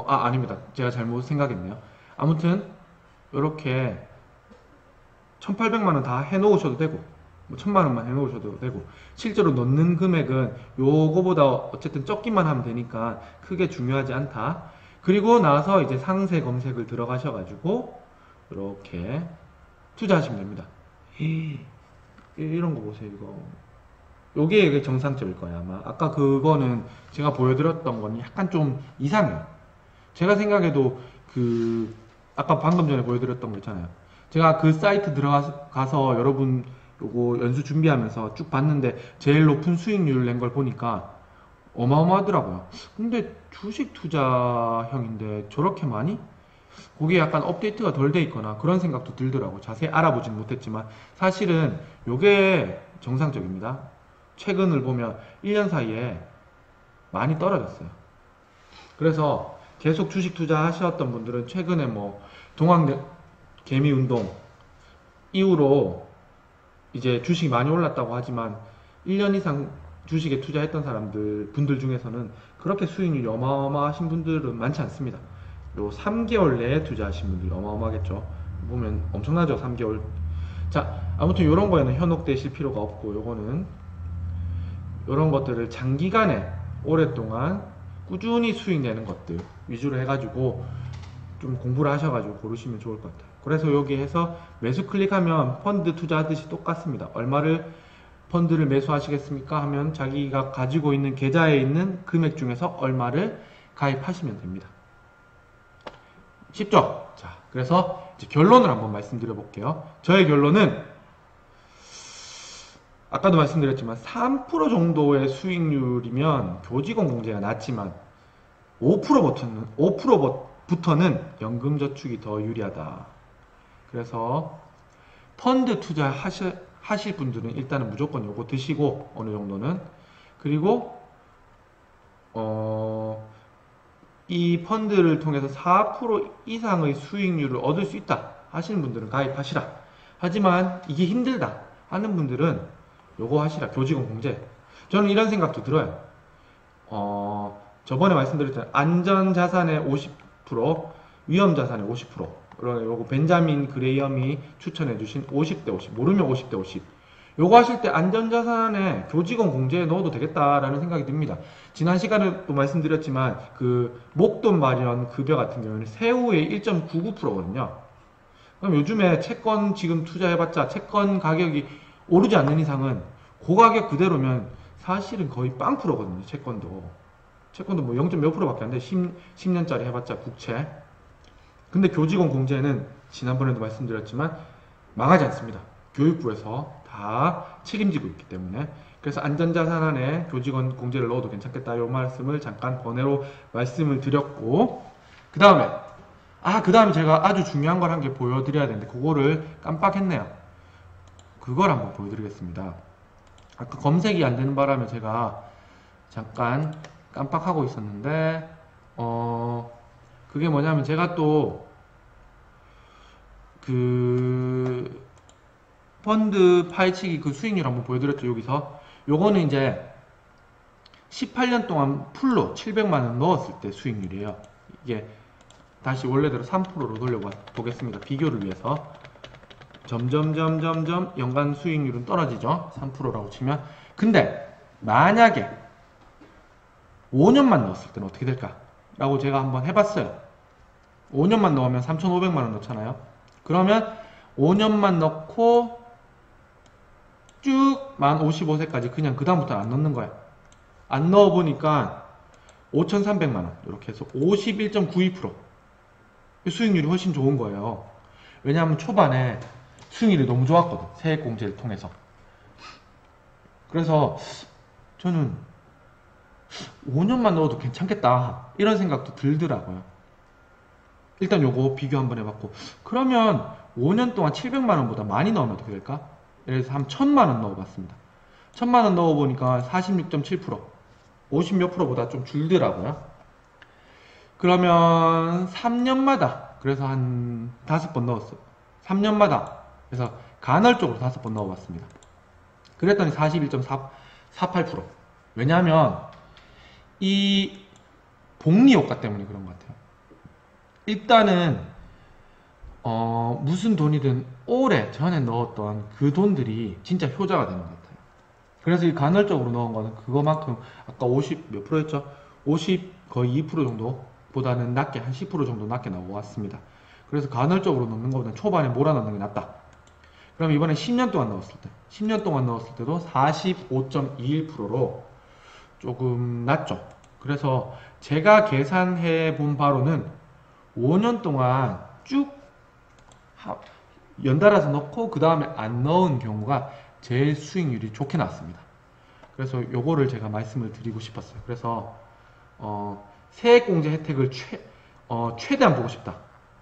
아닙니다. 제가 잘못 생각했네요. 아무튼 요렇게 1,800만원 다 해놓으셔도 되고 뭐 1,000만원만 해놓으셔도 되고, 실제로 넣는 금액은 요거보다 어쨌든 적기만 하면 되니까 크게 중요하지 않다. 그리고 나서 이제 상세 검색을 들어가셔가지고 이렇게 투자하시면 됩니다. 이런 거 보세요. 요게 정상적일 거예요 아마. 아까 그거는 제가 보여드렸던 건 약간 좀 이상해요. 제가 생각해도 아까 방금 전에 보여드렸던 거 있잖아요. 제가 그 사이트 들어가서 여러분 요거 연수 준비하면서 쭉 봤는데 제일 높은 수익률 낸 걸 보니까 어마어마하더라고요. 근데 주식 투자형인데 저렇게 많이? 그게 약간 업데이트가 덜 돼 있거나 그런 생각도 들더라고. 자세히 알아보진 못했지만 사실은 요게 정상적입니다. 최근을 보면 1년 사이에 많이 떨어졌어요. 그래서 계속 주식 투자 하셨던 분들은 최근에 뭐 동학개미운동 이후로 이제 주식이 많이 올랐다고 하지만 1년 이상 주식에 투자했던 분들 중에서는 그렇게 수익률이 어마어마하신 분들은 많지 않습니다. 요 3개월 내에 투자하신 분들이 어마어마하겠죠. 보면 엄청나죠. 3개월. 자, 아무튼 요런 거에는 현혹되실 필요가 없고, 요거는 요런 것들을 장기간에 오랫동안 꾸준히 수익 내는 것들 위주로 해가지고 좀 공부를 하셔가지고 고르시면 좋을 것 같아요. 그래서 여기에서 매수 클릭하면 펀드 투자하듯이 똑같습니다. 얼마를 펀드를 매수하시겠습니까 하면 자기가 가지고 있는 계좌에 있는 금액 중에서 얼마를 가입하시면 됩니다. 쉽죠? 자, 그래서 이제 결론을 한번 말씀드려 볼게요. 저의 결론은 아까도 말씀드렸지만 3% 정도의 수익률이면 교직원 공제가 낮지만 5%부터는 연금저축이 더 유리하다. 그래서 펀드 투자 하실 분들은 일단은 무조건 요거 드시고 어느 정도는, 그리고 이 펀드를 통해서 4% 이상의 수익률을 얻을 수 있다 하시는 분들은 가입하시라. 하지만 이게 힘들다 하는 분들은 요거 하시라. 교직원 공제. 저는 이런 생각도 들어요. 저번에 말씀드렸잖아요. 안전자산의 50%, 위험자산의 50%. 요거 벤자민 그레이엄이 추천해주신 50대 50. 모르면 50대 50. 요거 하실 때 안전자산에 교직원 공제에 넣어도 되겠다라는 생각이 듭니다. 지난 시간에 또 말씀드렸지만 그 목돈 마련 급여 같은 경우는 세후의 1.99%거든요. 그럼 요즘에 채권 지금 투자해봤자 채권 가격이 오르지 않는 이상은 그 가격 그대로면 사실은 거의 빵프로거든요. 채권도 뭐 0. 몇 프로밖에 안 돼. 10년짜리 해봤자 국채. 근데 교직원 공제는 지난번에도 말씀드렸지만 망하지 않습니다. 교육부에서 다 책임지고 있기 때문에. 그래서 안전자산 안에 교직원 공제를 넣어도 괜찮겠다. 이 말씀을 잠깐 번외로 말씀을 드렸고, 그 다음에 제가 아주 중요한 걸 한 개 보여드려야 되는데 그거를 깜빡했네요. 그걸 한번 보여드리겠습니다. 아까 검색이 안 되는 바람에 제가 잠깐 깜빡하고 있었는데 그게 뭐냐면 제가 또 그 펀드 파헤치기 그 수익률 한번 보여드렸죠. 여기서 요거는 이제 18년 동안 풀로 700만원 넣었을 때 수익률이에요. 이게 다시 원래대로 3%로 돌려보겠습니다. 비교를 위해서. 점점 연간 수익률은 떨어지죠. 3%라고 치면. 근데 만약에 5년만 넣었을 때는 어떻게 될까? 라고 제가 한번 해봤어요. 5년만 넣으면 3,500만원 넣잖아요. 그러면 5년만 넣고 쭉 만 55세까지 그냥 그 다음부터는 안 넣는 거야. 안 넣어보니까 5,300만원 이렇게 해서 51.92% 수익률이 훨씬 좋은 거예요. 왜냐하면 초반에 수익률이 너무 좋았거든. 세액공제를 통해서. 그래서 저는 5년만 넣어도 괜찮겠다 이런 생각도 들더라고요. 일단 요거 비교 한번 해봤고, 그러면 5년 동안 700만원보다 많이 넣으면 어떻게 될까? 예를 들어서 한 1000만원 넣어봤습니다. 1000만원 넣어보니까 46.7%, 50 몇 프로보다 좀 줄더라고요. 그러면 3년마다, 그래서 한 5번 넣었어요. 3년마다, 그래서 간헐적으로 5번 넣어봤습니다. 그랬더니 41.48%. 왜냐하면 이 복리 효과 때문에 그런 것 같아요. 일단은 무슨 돈이든 오래 전에 넣었던 그 돈들이 진짜 효자가 되는 것 같아요. 그래서 이 간헐적으로 넣은 거는 그거만큼 아까 50 몇 프로였죠? 50 거의 2% 정도 보다는 낮게, 한 10% 정도 낮게 나왔습니다. 그래서 간헐적으로 넣는 것보다는 초반에 몰아넣는 게 낫다. 그럼 이번에 10년 동안 넣었을 때, 10년 동안 넣었을 때도 45.21%로 조금 낮죠. 그래서 제가 계산해 본 바로는 5년 동안 쭉 연달아서 넣고 그 다음에 안 넣은 경우가 제일 수익률이 좋게 나왔습니다. 그래서 요거를 제가 말씀을 드리고 싶었어요. 그래서 세액공제 혜택을 최대한 보고 싶다.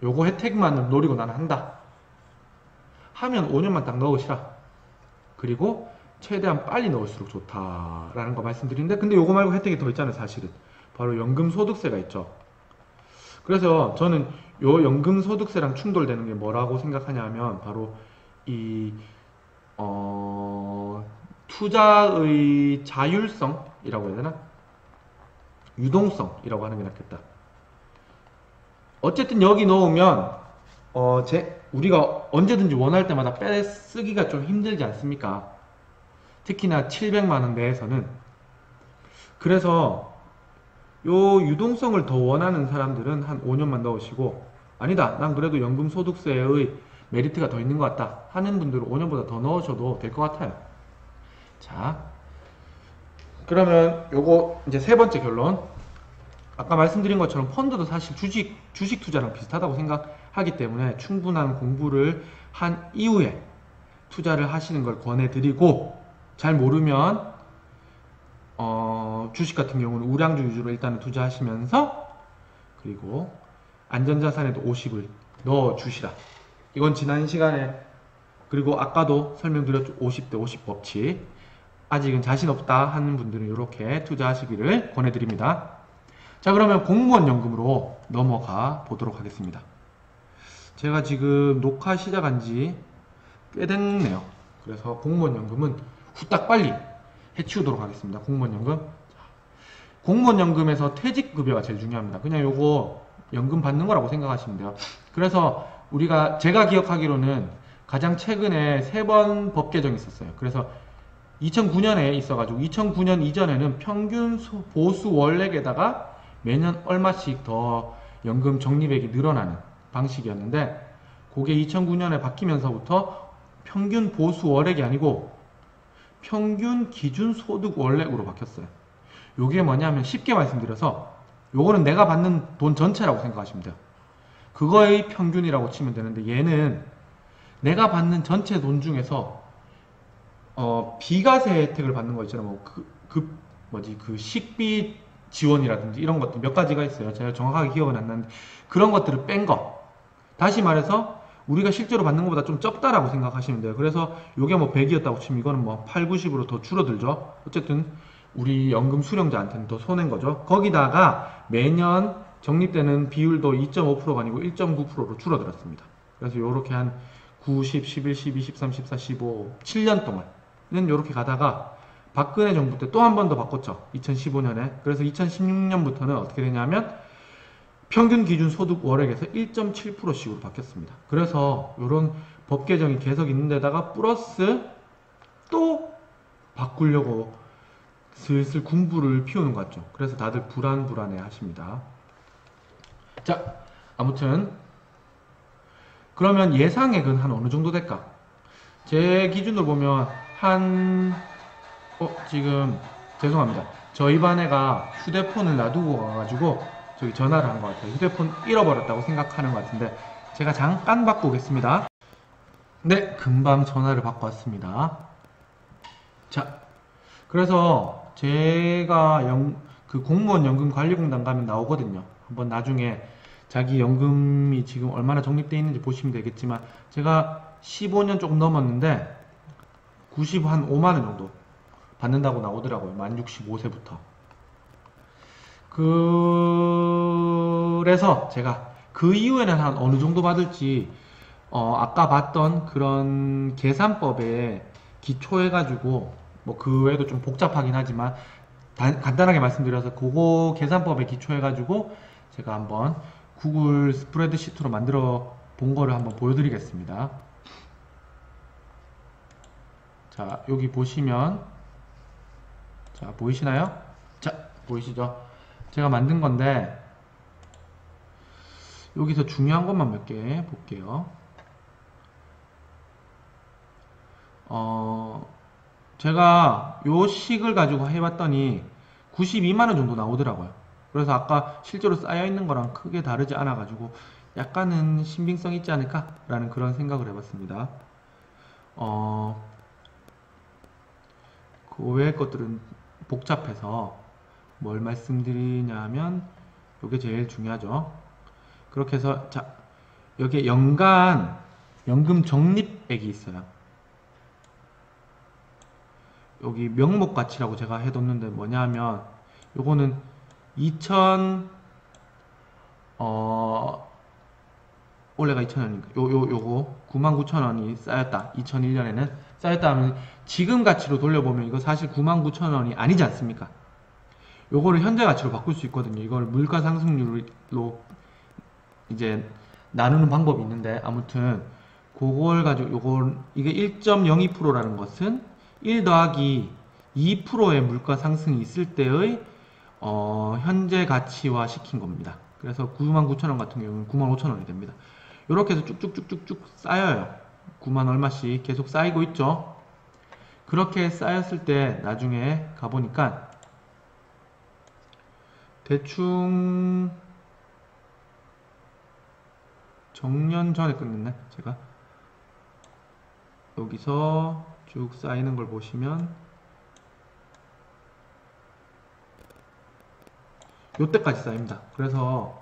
요거 혜택만을 노리고 나는 한다 하면 5년만 딱 넣으시라. 그리고 최대한 빨리 넣을수록 좋다라는 거 말씀드리는데, 근데 요거 말고 혜택이 더 있잖아요. 사실은 바로 연금소득세가 있죠. 그래서 저는 요 연금소득세랑 충돌되는 게 뭐라고 생각하냐면, 바로 이 투자의 자율성이라고 해야 되나? 유동성이라고 하는 게 낫겠다. 어쨌든 여기 넣으면 우리가 언제든지 원할 때마다 빼쓰기가 좀 힘들지 않습니까? 특히나 700만원 내에서는. 그래서 요 유동성을 더 원하는 사람들은 한 5년만 넣으시고, 아니다, 난 그래도 연금소득세의 메리트가 더 있는 것 같다 하는 분들은 5년보다 더 넣으셔도 될 것 같아요. 자, 그러면 요거 이제 세 번째 결론. 아까 말씀드린 것처럼 펀드도 사실 주식 투자랑 비슷하다고 생각하기 때문에 충분한 공부를 한 이후에 투자를 하시는 걸 권해드리고, 잘 모르면 주식 같은 경우는 우량주 위주로 일단은 투자하시면서, 그리고 안전자산에도 50을 넣어주시라. 이건 지난 시간에, 그리고 아까도 설명드렸죠. 50대 50 법칙. 아직은 자신 없다 하는 분들은 이렇게 투자하시기를 권해드립니다. 자, 그러면 공무원 연금으로 넘어가 보도록 하겠습니다. 제가 지금 녹화 시작한 지 꽤 됐네요. 그래서 공무원 연금은 후딱 빨리 해치우도록 하겠습니다. 공무원 연금. 공무원 연금에서 퇴직급여가 제일 중요합니다. 그냥 요거 연금 받는 거라고 생각하시면 돼요. 그래서 제가 기억하기로는 가장 최근에 3번 법 개정이 있었어요. 그래서 2009년에 있어가지고 2009년 이전에는 평균 보수 월액에다가 매년 얼마씩 더 연금 적립액이 늘어나는 방식이었는데, 그게 2009년에 바뀌면서부터 평균 보수 월액이 아니고 평균 기준 소득 월액으로 바뀌었어요. 요게 뭐냐면, 쉽게 말씀드려서 요거는 내가 받는 돈 전체라고 생각하시면 돼요. 그거의 평균이라고 치면 되는데, 얘는 내가 받는 전체 돈 중에서 비과세 혜택을 받는 거 있잖아요. 그 식비 지원이라든지 이런 것들 몇 가지가 있어요. 제가 정확하게 기억은 안 나는데, 그런 것들을 뺀 거. 다시 말해서 우리가 실제로 받는 것보다 좀 적다라고 생각하시면 돼요. 그래서 요게 뭐 100이었다고 치면 이거는 뭐 8, 90으로 더 줄어들죠. 어쨌든 우리 연금 수령자한테는 더 손해인 거죠. 거기다가 매년 적립되는 비율도 2.5%가 아니고 1.9%로 줄어들었습니다. 그래서 요렇게 한 9, 10, 11, 12, 13, 14, 15, 7년 동안은 요렇게 가다가 박근혜 정부 때 또 한 번 더 바꿨죠. 2015년에. 그래서 2016년부터는 어떻게 되냐면 평균 기준 소득 월액에서 1.7%씩으로 바뀌었습니다. 그래서 이런 법 개정이 계속 있는 데다가 플러스 또 바꾸려고 슬슬 군부를 피우는 것 같죠. 그래서 다들 불안해 하십니다. 자, 아무튼 그러면 예상액은 한 어느 정도 될까? 제 기준으로 보면 지금 죄송합니다. 저희 반 애가 휴대폰을 놔두고 가가지고 저기 전화를 한 것 같아요. 휴대폰 잃어버렸다고 생각하는 것 같은데 제가 잠깐 받고 오겠습니다. 네, 금방 전화를 받고 왔습니다. 자, 그래서 제가 그 공무원 연금 관리공단 가면 나오거든요. 한번 나중에 자기 연금이 지금 얼마나 적립되어 있는지 보시면 되겠지만 제가 15년 조금 넘었는데 95만 원 정도 받는다고 나오더라고요. 만 65세부터. 그래서 제가 그 이후에는 한 어느 정도 받을지 아까 봤던 그런 계산법에 기초해가지고 뭐 그 외에도 좀 복잡하긴 하지만 간단하게 말씀드려서 그거 계산법에 기초해가지고 제가 한번 구글 스프레드시트로 만들어 본 거를 한번 보여드리겠습니다. 자, 여기 보시면 자, 보이시나요? 자, 보이시죠? 제가 만든 건데 여기서 중요한 것만 몇 개 볼게요. 제가 요 식을 가지고 해봤더니 92만원 정도 나오더라고요. 그래서 아까 실제로 쌓여있는 거랑 크게 다르지 않아 가지고 약간은 신빙성 있지 않을까 라는 그런 생각을 해봤습니다. 그 외의 것들은 복잡해서 뭘 말씀드리냐면 요게 제일 중요하죠. 그렇게 해서 자, 여기에 연간 연금 적립액이 있어요. 여기 명목 가치라고 제가 해뒀는데 뭐냐면 요거는 올해가 2000원이니까 요거 99,000원이 쌓였다. 2001년에는 쌓였다 하면 지금 가치로 돌려보면 이거 사실 99,000원이 아니지 않습니까? 요거를 현재 가치로 바꿀 수 있거든요. 이걸 물가 상승률로 이제 나누는 방법이 있는데 아무튼 그걸 가지고 이게 1.02%라는 것은 1 더하기 2%의 물가 상승이 있을 때의 현재 가치화 시킨 겁니다. 그래서 99,000원 같은 경우는 95,000원이 됩니다. 이렇게 해서 쭉쭉쭉쭉쭉 쌓여요. 9만 얼마씩 계속 쌓이고 있죠. 그렇게 쌓였을 때 나중에 가보니까 대충 정년 전에 끝냈네 제가. 여기서 쭉 쌓이는 걸 보시면 요때까지 쌓입니다. 그래서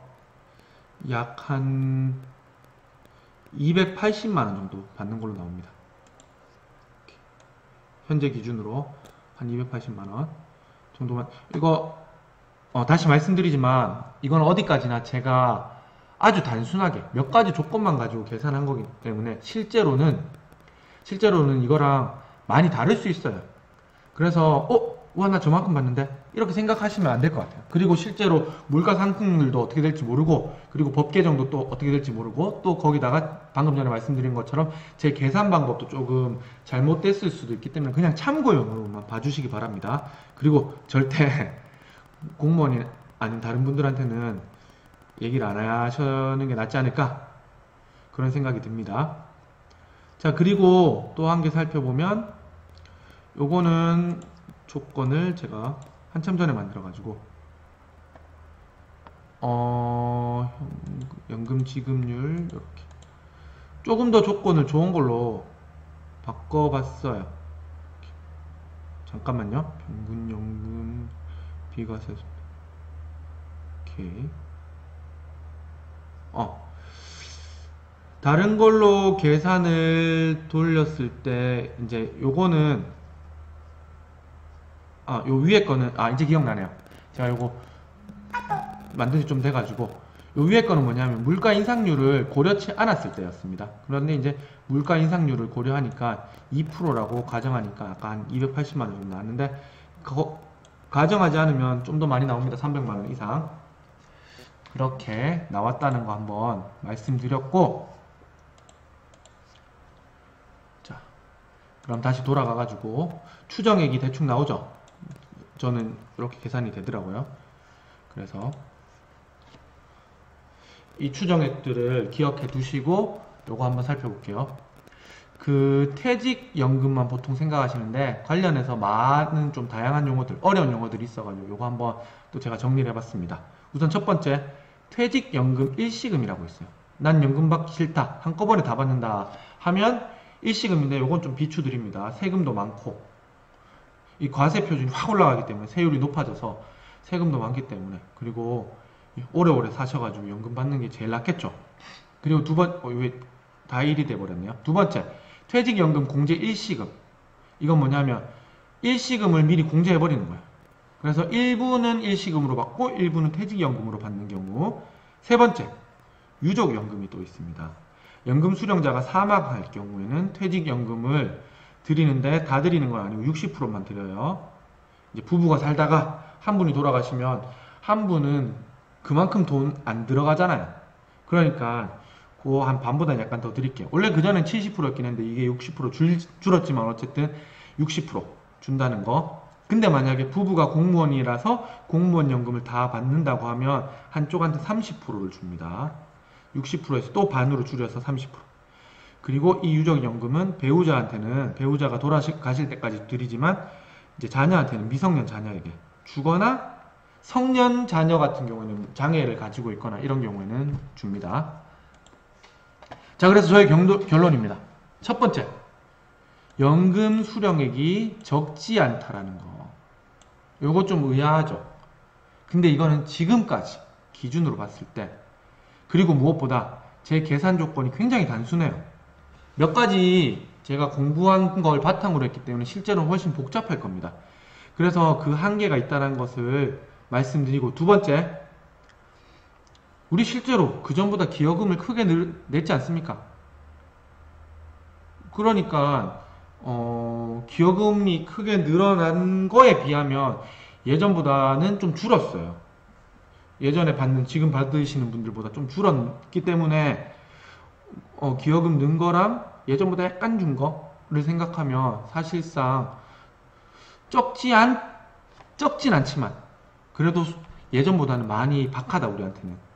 약 한 280만원 정도 받는 걸로 나옵니다. 현재 기준으로 한 280만원 정도만. 이거 다시 말씀드리지만 이건 어디까지나 제가 아주 단순하게 몇 가지 조건만 가지고 계산한 거기 때문에 실제로는 이거랑 많이 다를 수 있어요. 그래서 와, 나 저만큼 받는데? 이렇게 생각하시면 안 될 것 같아요. 그리고 실제로 물가 상승률도 어떻게 될지 모르고, 그리고 법 개정도 또 어떻게 될지 모르고, 또 거기다가 방금 전에 말씀드린 것처럼 제 계산 방법도 조금 잘못됐을 수도 있기 때문에 그냥 참고용으로만 봐주시기 바랍니다. 그리고 절대 공무원이 아닌 다른 분들한테는 얘기를 안 하시는 게 낫지 않을까? 그런 생각이 듭니다. 자, 그리고 또 한 개 살펴보면 요거는 조건을 제가 한참 전에 만들어 가지고 연금 지급률 이렇게 조금 더 조건을 좋은 걸로 바꿔봤어요. 잠깐만요. 평균 연금 비과세 오케이. 다른 걸로 계산을 돌렸을 때 이제 요거는 요 위에 거는 이제 기억나네요. 제가 요거 만든 지 좀 돼가지고 요 위에 거는 뭐냐면 물가 인상률을 고려치 않았을 때였습니다. 그런데 이제 물가 인상률을 고려하니까 2%라고 가정하니까 아까 한 280만원 정도 나왔는데 가정하지 않으면 좀 더 많이 나옵니다. 300만원 이상. 이렇게 나왔다는 거 한번 말씀드렸고, 자, 그럼 다시 돌아가가지고 추정액이 대충 나오죠. 저는 이렇게 계산이 되더라고요. 그래서 이 추정액들을 기억해 두시고 요거 한번 살펴볼게요. 그 퇴직연금만 보통 생각하시는데 관련해서 많은 좀 다양한 용어들, 어려운 용어들이 있어가지고 요거 한번 또 제가 정리를 해봤습니다. 우선 첫 번째, 퇴직연금 일시금이라고 있어요. 난 연금 받기 싫다, 한꺼번에 다 받는다 하면 일시금인데 요건 좀 비추드립니다. 세금도 많고 이 과세 표준이 확 올라가기 때문에 세율이 높아져서 세금도 많기 때문에, 그리고 오래오래 사셔가지고 연금 받는 게 제일 낫겠죠. 그리고 왜 다 일이 돼버렸네요. 두 번째, 퇴직연금 공제 일시금. 이건 뭐냐면 일시금을 미리 공제해버리는 거예요. 그래서 일부는 일시금으로 받고 일부는 퇴직연금으로 받는 경우. 세 번째, 유족연금이 또 있습니다. 연금 수령자가 사망할 경우에는 퇴직연금을 드리는데 다 드리는 건 아니고 60%만 드려요. 이제 부부가 살다가 한 분이 돌아가시면 한 분은 그만큼 돈 안 들어가잖아요. 그러니까 그 한 반보다 약간 더 드릴게요. 원래 그전엔 70%였긴 했는데 이게 60% 줄었지만 어쨌든 60% 준다는 거. 근데 만약에 부부가 공무원이라서 공무원 연금을 다 받는다고 하면 한쪽한테 30%를 줍니다. 60%에서 또 반으로 줄여서 30%. 그리고 이 유족연금은 배우자한테는 배우자가 돌아가실 때까지 드리지만 이제 자녀한테는 미성년 자녀에게 주거나 성년 자녀 같은 경우에는 장애를 가지고 있거나 이런 경우에는 줍니다. 자, 그래서 저의 결론입니다. 첫 번째, 연금 수령액이 적지 않다라는 거. 요거 좀 의아하죠. 근데 이거는 지금까지 기준으로 봤을 때, 그리고 무엇보다 제 계산 조건이 굉장히 단순해요. 몇 가지 제가 공부한 걸 바탕으로 했기 때문에 실제로는 훨씬 복잡할 겁니다. 그래서 그 한계가 있다는 것을 말씀드리고, 두 번째, 우리 실제로 그전보다 기여금을 크게 냈지 않습니까? 그러니까 기여금이 크게 늘어난 거에 비하면 예전보다는 좀 줄었어요. 예전에 지금 받으시는 분들보다 좀 줄었기 때문에 기여금 는 거랑 예전보다 약간 준 거를 생각하면 사실상 적진 않지만 그래도 예전보다는 많이 박하다, 우리한테는.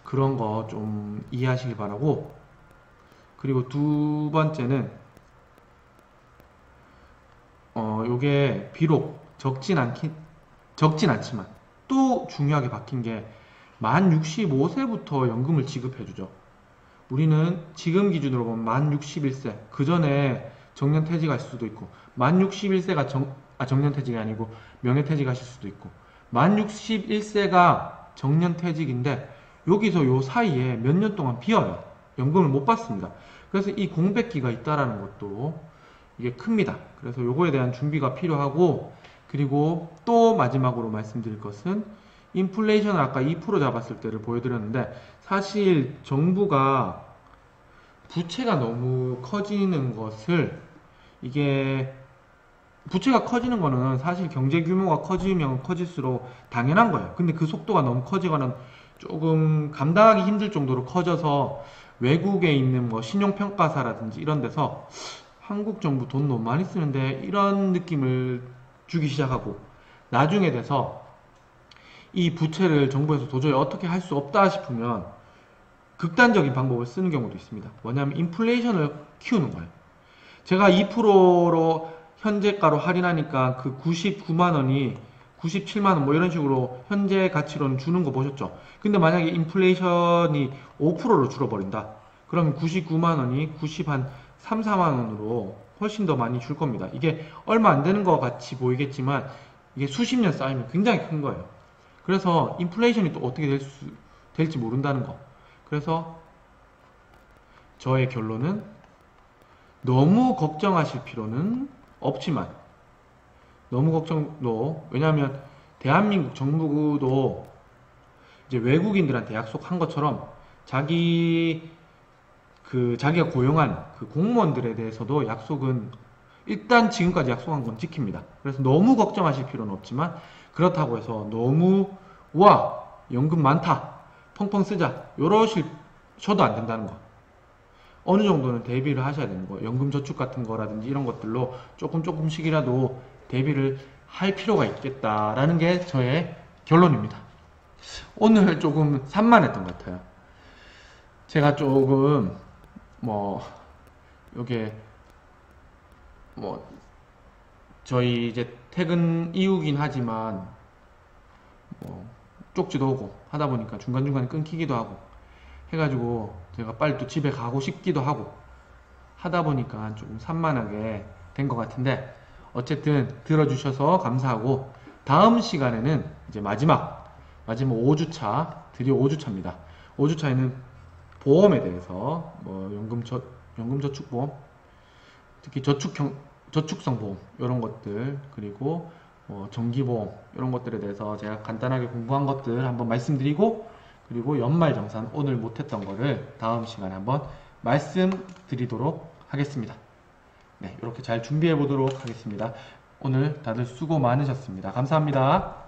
그런 거 좀 이해하시길 바라고. 그리고 두 번째는 요게 비록 적진 않지만 또 중요하게 바뀐 게 만 65세부터 연금을 지급해주죠. 우리는 지금 기준으로 보면 만 61세, 그 전에 정년퇴직하실 수도 있고, 만 61세가 정년퇴직이 아니고 명예퇴직하실 수도 있고, 만 61세가 정년퇴직인데 여기서 요 사이에 몇 년 동안 비어요. 연금을 못 받습니다. 그래서 이 공백기가 있다라는 것도 이게 큽니다. 그래서 요거에 대한 준비가 필요하고, 그리고 또 마지막으로 말씀드릴 것은 인플레이션을 아까 2% 잡았을 때를 보여드렸는데, 사실 정부가 부채가 너무 커지는 것을, 이게 부채가 커지는 거는 사실 경제 규모가 커지면 커질수록 당연한 거예요. 근데 그 속도가 너무 커지거나 조금 감당하기 힘들 정도로 커져서 외국에 있는 뭐 신용평가사라든지 이런 데서 한국 정부 돈 너무 많이 쓰는데 이런 느낌을 주기 시작하고, 나중에 돼서 이 부채를 정부에서 도저히 어떻게 할 수 없다 싶으면 극단적인 방법을 쓰는 경우도 있습니다. 뭐냐면 인플레이션을 키우는 거예요. 제가 2%로 현재가로 할인하니까 그 99만원이 97만원 뭐 이런 식으로 현재 가치로는 주는 거 보셨죠? 근데 만약에 인플레이션이 5%로 줄어버린다. 그러면 99만원이 3, 4만원으로 훨씬 더 많이 줄 겁니다. 이게 얼마 안 되는 것 같이 보이겠지만 이게 수십 년 쌓이면 굉장히 큰 거예요. 그래서 인플레이션이 또 어떻게 될지 모른다는 거. 그래서 저의 결론은 너무 걱정하실 필요는 없지만, 너무 걱정도, 왜냐하면 대한민국 정부도 이제 외국인들한테 약속한 것처럼 자기가 고용한 그 공무원들에 대해서도 약속은 일단 지금까지 약속한 건 지킵니다. 그래서 너무 걱정하실 필요는 없지만, 그렇다고 해서 너무 연금 많다, 펑펑 쓰자, 요러셔도 안 된다는 거. 어느 정도는 대비를 하셔야 되는 거예요. 연금 저축 같은 거라든지 이런 것들로 조금씩이라도 대비를 할 필요가 있겠다라는 게 저의 결론입니다. 오늘 조금 산만했던 것 같아요. 제가 조금 요게 저희 이제 퇴근 이후긴 하지만 쪽지도 오고 하다 보니까 중간중간에 끊기기도 하고 해가지고 제가 빨리 또 집에 가고 싶기도 하고 하다 보니까 조금 산만하게 된 것 같은데, 어쨌든 들어주셔서 감사하고, 다음 시간에는 이제 마지막 5주차, 드디어 5주차입니다. 5주차에는 보험에 대해서 연금저축보험, 특히 저축성 보험 이런 것들, 그리고 정기보험 이런 것들에 대해서 제가 간단하게 공부한 것들 한번 말씀드리고, 그리고 연말정산 오늘 못했던 거를 다음 시간에 한번 말씀드리도록 하겠습니다. 네, 이렇게 잘 준비해 보도록 하겠습니다. 오늘 다들 수고 많으셨습니다. 감사합니다.